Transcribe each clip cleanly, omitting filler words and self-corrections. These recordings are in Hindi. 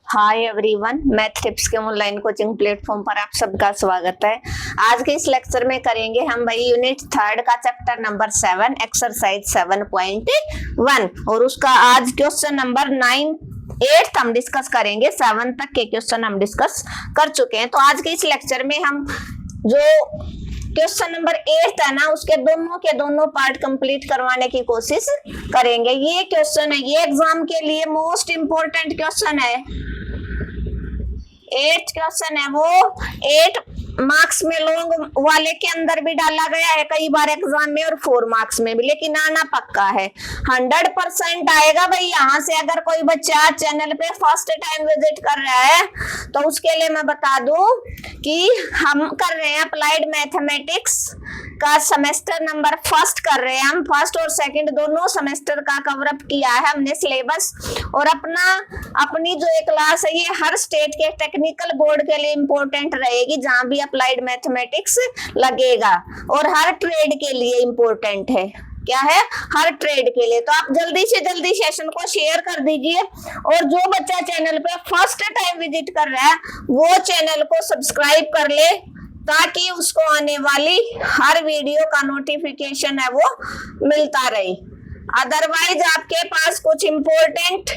हाय एवरीवन, मैथ टिप्स के ऑनलाइन कोचिंग प्लेटफॉर्म पर आप सबका स्वागत है। आज के इस लेक्चर में करेंगे हम भाई यूनिट 3 का चैप्टर नंबर 7 एक्सरसाइज 7.1 और उसका आज क्वेश्चन नंबर 9 8 हम डिस्कस करेंगे। 7 तक के क्वेश्चन हम डिस्कस कर चुके हैं। तो आज के इस लेक्चर में हम जो क्वेश्चन नंबर 8 है ना, उसके दोनों के दोनों पार्ट कंप्लीट करवाने की कोशिश करेंगे। ये क्वेश्चन है, ये एग्जाम के लिए मोस्ट इंपोर्टेंट क्वेश्चन है। 8 क्वेश्चन है वो 8 मार्क्स में लॉन्ग वाले के अंदर भी डाला गया है कई बार एग्जाम में और 4 मार्क्स में भी, लेकिन आना पक्का है। 100% आएगा भाई। यहाँ से अगर कोई बच्चा चैनल पे फर्स्ट टाइम विजिट कर रहा है तो उसके लिए मैं बता दूं कि हम कर रहे हैं अप्लाइड मैथमेटिक्स का सेमेस्टर नंबर फर्स्ट कर रहे हैं। हम फर्स्ट और सेकंड दोनों सेमेस्टर का कवर अप किया है हमने सिलेबस, और अपनी जो एक क्लास है ये हर स्टेट के टेक्निकल बोर्ड के लिए इंपॉर्टेंट रहेगी, जहां भी अप्लाइड मैथमेटिक्स लगेगा, और हर ट्रेड के लिए इंपॉर्टेंट है। क्या है? हर ट्रेड के लिए। तो आप जल्दी से जल्दी सेशन को शेयर कर दीजिए, और जो बच्चा चैनल पे फर्स्ट टाइम विजिट कर रहा है वो चैनल को सब्सक्राइब कर ले, ताकि उसको आने वाली हर वीडियो का नोटिफिकेशन है वो मिलता रहे। अदरवाइज आपके पास कुछ इंपॉर्टेंट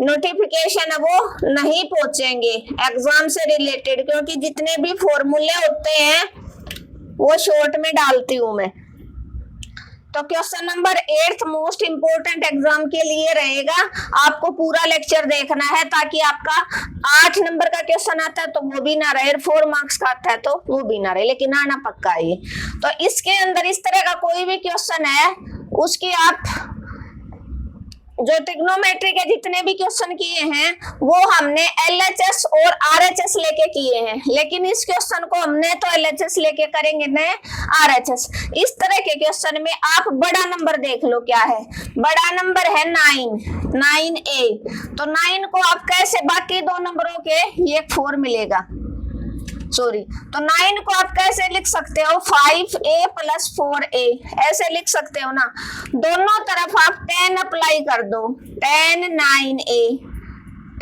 नोटिफिकेशन है वो नहीं पहुंचेंगे एग्जाम से रिलेटेड, क्योंकि जितने भी फॉर्मूले होते हैं वो शॉर्ट में डालती हूं मैं। तो question number 8 most important exam के लिए रहेगा। आपको पूरा लेक्चर देखना है, ताकि आपका 8 नंबर का क्वेश्चन आता है तो वो भी ना रहे, 4 मार्क्स का आता है तो वो भी ना रहे, लेकिन आना पक्का है। तो इसके अंदर इस तरह का कोई भी क्वेश्चन है उसकी आप जो ट्रिग्नोमेट्री के जितने भी क्वेश्चन किए हैं वो हमने LHS और RHS लेके किए हैं, लेकिन इस क्वेश्चन को हमने तो LHS लेके करेंगे न RHS। इस तरह के क्वेश्चन में आप बड़ा नंबर देख लो क्या है। बड़ा नंबर है 9A। तो 9 को आप कैसे, बाकी दो नंबरों के ये 4 मिलेगा, सॉरी, तो 9 को आप कैसे लिख सकते हो? 5A + 4A ऐसे लिख सकते हो ना। दोनों तरफ आप 10 अप्लाई कर दो। 10 9A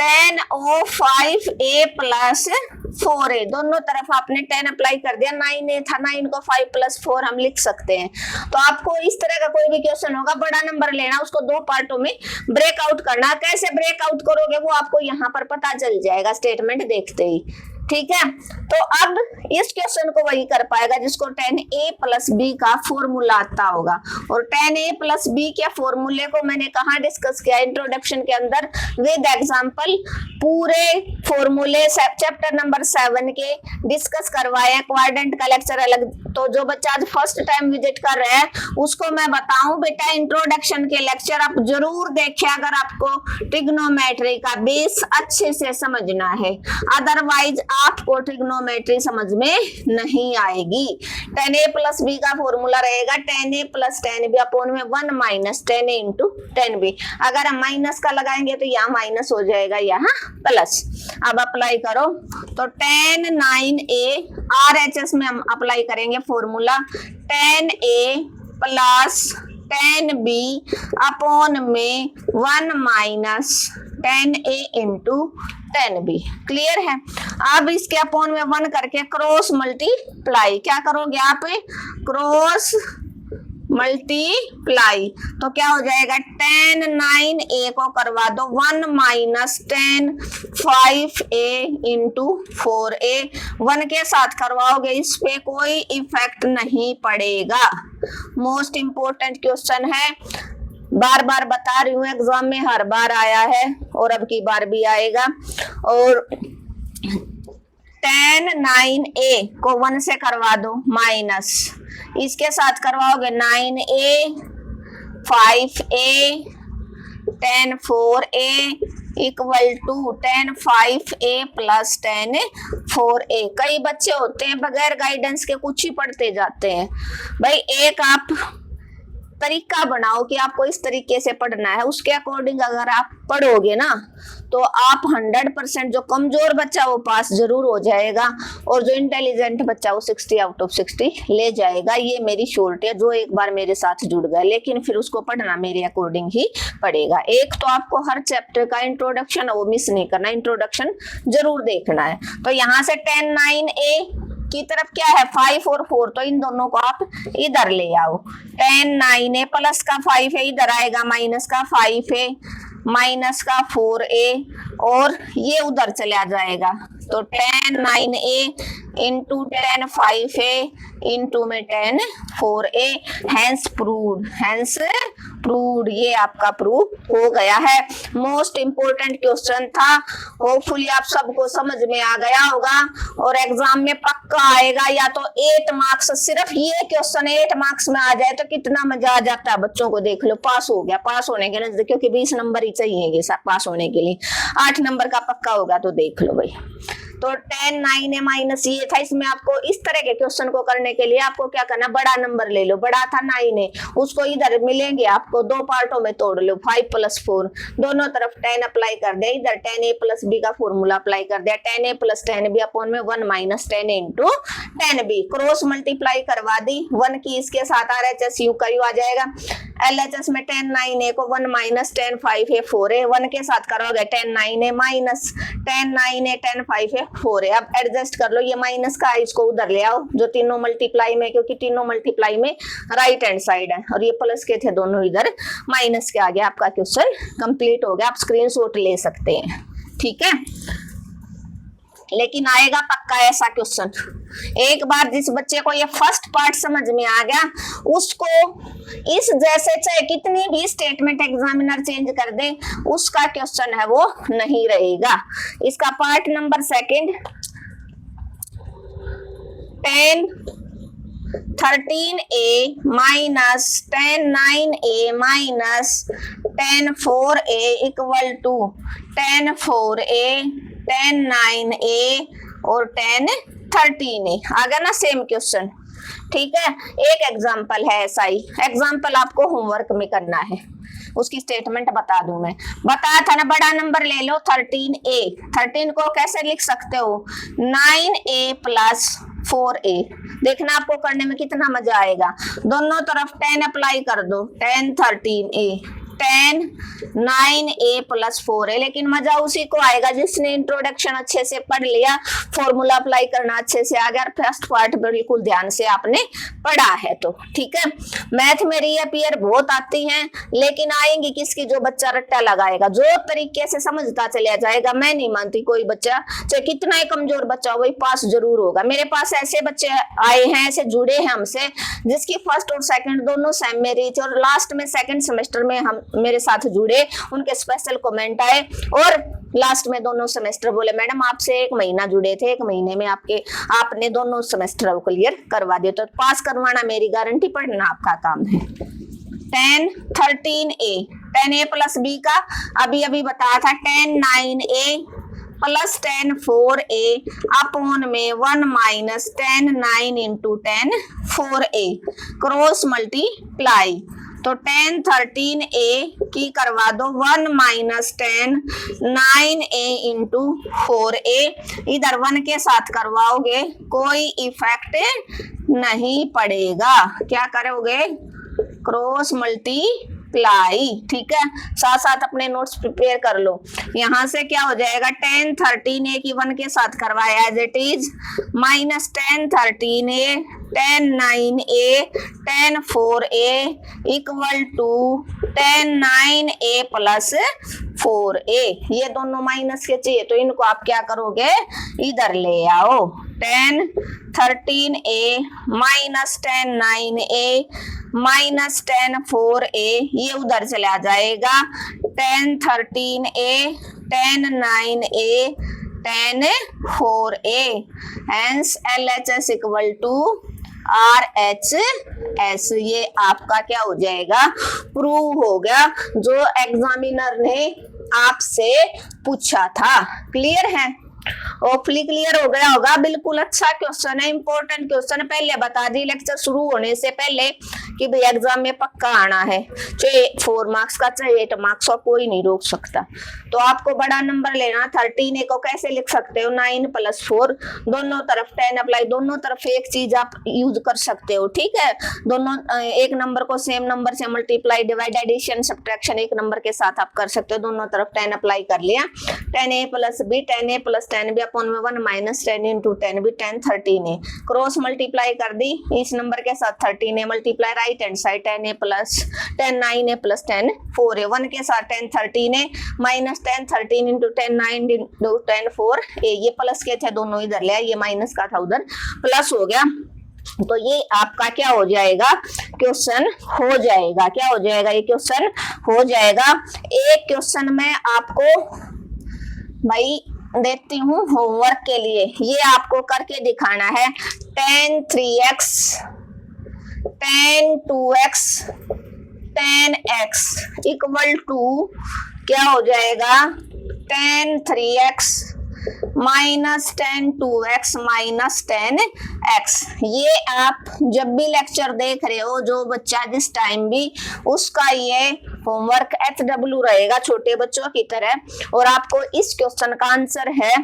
10 ओ 5A + 4A, दोनों तरफ आपने 10 अप्लाई कर दिया। 9A था, 9 को 5 + 4 हम लिख सकते हैं। तो आपको इस तरह का कोई भी क्वेश्चन होगा, बड़ा नंबर लेना, उसको 2 पार्टों में ब्रेकआउट करना। कैसे ब्रेकआउट करोगे वो आपको यहाँ पर पता चल जाएगा स्टेटमेंट देखते ही, ठीक है। तो अब इस क्वेश्चन को वही कर पाएगा जिसको 10A + B का फॉर्मूला आता होगा। और 10A + B के फॉर्मूले को मैंने कहाँ डिस्कस किया? इंट्रोडक्शन के अंदर विद एग्जांपल पूरे फॉर्मूले चैप्टर नंबर 7 के डिस्कस करवाए। क्वाड्रेंट का लेक्चर अलग। तो जो बच्चा आज फर्स्ट टाइम विजिट कर रहा है उसको मैं बताऊं, बेटा इंट्रोडक्शन के लेक्चर आप जरूर देखें अगर आपको ट्रिग्नोमेट्री का बेस अच्छे से समझना है। अदरवाइज आपको ट्रिग्नोमेट्री समझ में नहीं आएगी। 10A + B का फॉर्मूला रहेगा 10A + 10B अपॉन में 1 - 10A × 10B। अगर हम माइनस का लगाएंगे तो यहाँ माइनस हो जाएगा, यहाँ प्लस। अब अप्लाई करो तो 10 9A RHS में हम अप्लाई करेंगे फॉर्मूला 10A + 10B अपॉन में 1 - 10A × 10B। क्लियर है? अब इसके अपॉन में 1 करके क्रॉस मल्टीप्लाई, क्या करोगे आप? Cross multiply. तो क्या हो जाएगा? 10 9A को करवा दो 1 - 10 5A × 4A। 1 के साथ करवाओगे, इस पे कोई इफेक्ट नहीं पड़ेगा। मोस्ट इंपोर्टेंट क्वेश्चन है, बार बार बता रही हूँ, एग्जाम में हर बार आया है और अब की बार भी आएगा। और 10 9A को 1 से करवा दो माइनस, इसके साथ करवाओगे 9A 5A 10 4A = 10 5A + 10 4A। कई बच्चे होते हैं बगैर गाइडेंस के कुछ ही पढ़ते जाते हैं। भाई एक आप तरीका बनाओ कि आपको इस तरीके से पढ़ना है, उसके अकॉर्डिंग अगर आप पढ़ोगे ना तो आप 100% जो कमजोर बच्चा वो पास जरूर हो जाएगा और जो इंटेलिजेंट बच्चा वो 60 आउट ऑफ 60 ले जाएगा। ये मेरी श्योरिटी है, जो एक बार मेरे साथ जुड़ गया, लेकिन फिर उसको पढ़ना मेरे अकॉर्डिंग ही पड़ेगा। एक तो आपको हर चैप्टर का इंट्रोडक्शन वो मिस नहीं करना, इंट्रोडक्शन जरूर देखना है। तो यहाँ से 10 9a की तरफ क्या है 5 और 4, तो इन दोनों को आप इधर ले आओ। 10 9a प्लस का 5 है इधर आएगा, माइनस का 5 है, माइनस का 4a और ये उधर चला जाएगा। तो 10 9a इंटू 10 5a इंटू में 10 4a, हैंस प्रूव्ड, ये आपका प्रूव हो गया है। मोस्ट इंपोर्टेंट क्वेश्चन था, होपफुली आप सबको समझ में आ गया होगा और एग्जाम में पक्का आएगा। या तो 8 मार्क्स, सिर्फ ये क्वेश्चन 8 मार्क्स में आ जाए तो कितना मजा आ जाता है बच्चों को। देख लो पास हो गया, पास होने के लिए, क्योंकि 20 नंबर ही चाहिए पास होने के लिए, 8 नंबर का पक्का होगा। तो देख लो भाई, तो 10 9a माइनस ये था। इसमें आपको इस तरह के क्वेश्चन को करने के लिए आपको क्या करना, बड़ा नंबर ले लो, बड़ा था 9a, उसको इधर मिलेंगे आपको 2 पार्टों में तोड़ लो, 5 + 4, दोनों तरफ 10 अप्लाई कर दिया, इधर 10a + b का फॉर्मूला अप्लाई कर दिया, 10a + 10b अपॉन में 1 - 10a × 10b, क्रॉस मल्टीप्लाई करवा दी, 1 की इसके साथ RHS यू का यू आ जाएगा, LHS में 10 9a को 1 - 10 5 है 4 है, 1 के साथ करोगे 10 9a माइनस 10 9a 10 5 है 4 है। अब एडजस्ट कर लो, ये माइनस का है इसको उधर ले आओ, जो तीनों मल्टीप्लाई में, क्योंकि तीनों मल्टीप्लाई में राइट हैंड साइड है, और ये प्लस के थे दोनों इधर माइनस के आ गया। आपका क्वेश्चन कंप्लीट हो गया, आप स्क्रीनशॉट ले सकते हैं, ठीक है। लेकिन आएगा पक्का ऐसा क्वेश्चन। एक बार जिस बच्चे को ये फर्स्ट पार्ट समझ में आ गया, उसको इस जैसे चाहे कितनी भी स्टेटमेंट एग्जामिनर चेंज कर दे, उसका क्वेश्चन है वो नहीं रहेगा। इसका part number 2, 10 13a minus 10 9a minus 10 4a equal to 10 4a 10 9a और 10 13a। आ गया ना सेम क्वेश्चन, ठीक है। एक एग्जाम्पल है ऐसा ही, एग्जाम्पल आपको होमवर्क में करना है, उसकी स्टेटमेंट बता दूं मैं। बताया था ना, बड़ा नंबर ले लो 13a, 13 को कैसे लिख सकते हो 9a + 4a। देखना आपको करने में कितना मजा आएगा, दोनों तरफ 10 अप्लाई कर दो, 10 13a 10 9a + 4a। लेकिन मजा उसी को आएगा जिसने इंट्रोडक्शन अच्छे से पढ़ लिया, फॉर्मूला अप्लाई करना अच्छे से आ गया, फर्स्ट पार्ट बिल्कुल ध्यान से आपने पढ़ा है तो ठीक है। मैथ में रीअपीयर बहुत आती हैं, लेकिन आएंगी किसकी, जो बच्चा रट्टा लगाएगा, जो तरीके से समझता चला जाएगा। मैं नहीं मानती कोई बच्चा चाहे कितना ही कमजोर बच्चा हो वही पास जरूर होगा। मेरे पास ऐसे बच्चे आए हैं, ऐसे जुड़े हैं हमसे, जिसकी फर्स्ट और सेकंड दोनों सेम में रही थी, और लास्ट में सेकंड सेमेस्टर में हम मेरे साथ जुड़े, उनके स्पेशल कमेंट आए और लास्ट में दोनों सेमेस्टर बोले मैडम आपसे 1 महीना जुड़े थे, 1 महीने में आपने दोनों सेमेस्टर क्लियर करवा दिया। तो पास करवाना मेरी गारंटी, पढ़ना आपका काम है। 10 13a 10a + b का अभी बताया था, 10 9a + 10 4a अपॉन में 1 - 10 9 × 10 4a, क्रॉस मल्टीप्लाई। तो 10 13a की करवा दो 1 - 10 9a × 4a, इधर 1 के साथ करवाओगे कोई इफेक्ट नहीं पड़ेगा। क्या करोगे, क्रॉस मल्टीप्लाई, ठीक है। साथ साथ अपने नोट्स प्रिपेयर कर लो। यहाँ से क्या हो जाएगा, 10 13a की 1 के साथ करवाया as it is, minus 10 13a 10 9a 10 4a equal to 10 9a + 4a। ये दोनों माइनस के चाहिए तो इनको आप क्या करोगे, इधर ले आओ। 10 13a minus 10 9a minus 10 4a, ये उधर चला जाएगा। 10 13a 10 9a 10 4a, hence LHS equal to RHS। ये आपका क्या हो जाएगा, प्रूव हो गया, जो एग्जामिनर ने आपसे पूछा था। क्लियर है। होपफुली क्लियर हो गया होगा। बिल्कुल अच्छा क्वेश्चन है, इंपॉर्टेंट क्वेश्चन। पहले बता दी लेक्चर शुरू होने से पहले कि भाई एग्जाम में पक्का आना है, चाहे 4 मार्क्स का चाहे 8 मार्क्स का, कोई नहीं रोक सकता। तो आपको बड़ा नंबर लेना। 13 को कैसे लिख सकते हो, 9 + 4, दोनों तरफ 10 अप्लाई, दोनों तरफ एक चीज आप यूज कर सकते हो, ठीक है। दोनों एक नंबर को सेम नंबर से मल्टीप्लाई, डिवाइड, एडिशन, सब्ट्रैक्शन एक नंबर के साथ आप कर सकते हो। दोनों तरफ 10 अप्लाई कर लिया। 10a + b, 10a + 10b upon में 1 - 10 × 10b, 10 13a। क्रॉस मल्टीप्लाई कर दी इस नंबर के साथ, 13a multiply right hand side, 10a + 10 9a + 10 4a, 1 के साथ 10 13a - 10 13 × 10 9 × 10 4a। ये प्लस के थे दोनों इधर ले आए, ये माइनस का था उधर प्लस हो गया। तो ये आपका क्या हो जाएगा, क्वेश्चन हो जाएगा। क्या हो जाएगा, ये क्वेश्चन हो जाएगा। एक क्वेश्चन में आपको भाई देती हूँ होमवर्क के लिए, ये आपको करके दिखाना है। 10 3x, 10 2x, 10x = क्या हो जाएगा, 10 3x - 10 2x - 10x। ये आप जब भी लेक्चर देख रहे हो, जो बच्चा जिस टाइम भी, उसका ये होमवर्क HW रहेगा छोटे बच्चों की तरह। और आपको इस क्वेश्चन का आंसर है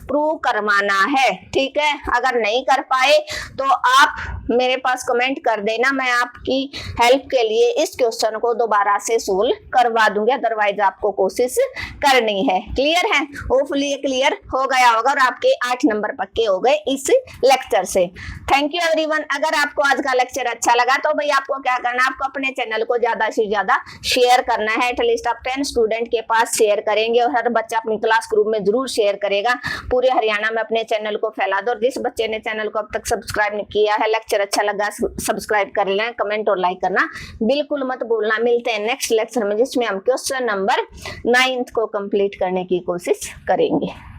प्रूव करवाना है, ठीक है। अगर नहीं कर पाए तो आप मेरे पास कमेंट कर देना, मैं आपकी हेल्प के लिए इस क्वेश्चन को दोबारा से सोल्व करवा दूंगी। अदरवाइज आपको कोशिश करनी है। क्लियर है, होपफुली ये क्लियर हो गया होगा और आपके 8 नंबर पक्के हो गए इस लेक्चर से। Thank you everyone. अगर आपको आज का लेक्चर अच्छा लगा तो भाई आपको क्या करना है, आपको अपने चैनल को ज्यादा से ज्यादा शेयर करना है। एटलीस्ट आप 10 स्टूडेंट के पास शेयर करेंगे और हर बच्चा अपनी क्लास ग्रुप में जरूर शेयर करेगा। पूरे हरियाणा में अपने चैनल को फैला दो। और जिस बच्चे ने चैनल को अब तक सब्सक्राइब नहीं किया है, लेक्चर अच्छा लगा सब्सक्राइब कर लें, कमेंट और लाइक करना बिल्कुल मत भूलना। मिलते हैं नेक्स्ट लेक्चर में, जिसमें हम क्वेश्चन नंबर 9 को कंप्लीट करने की कोशिश करेंगे।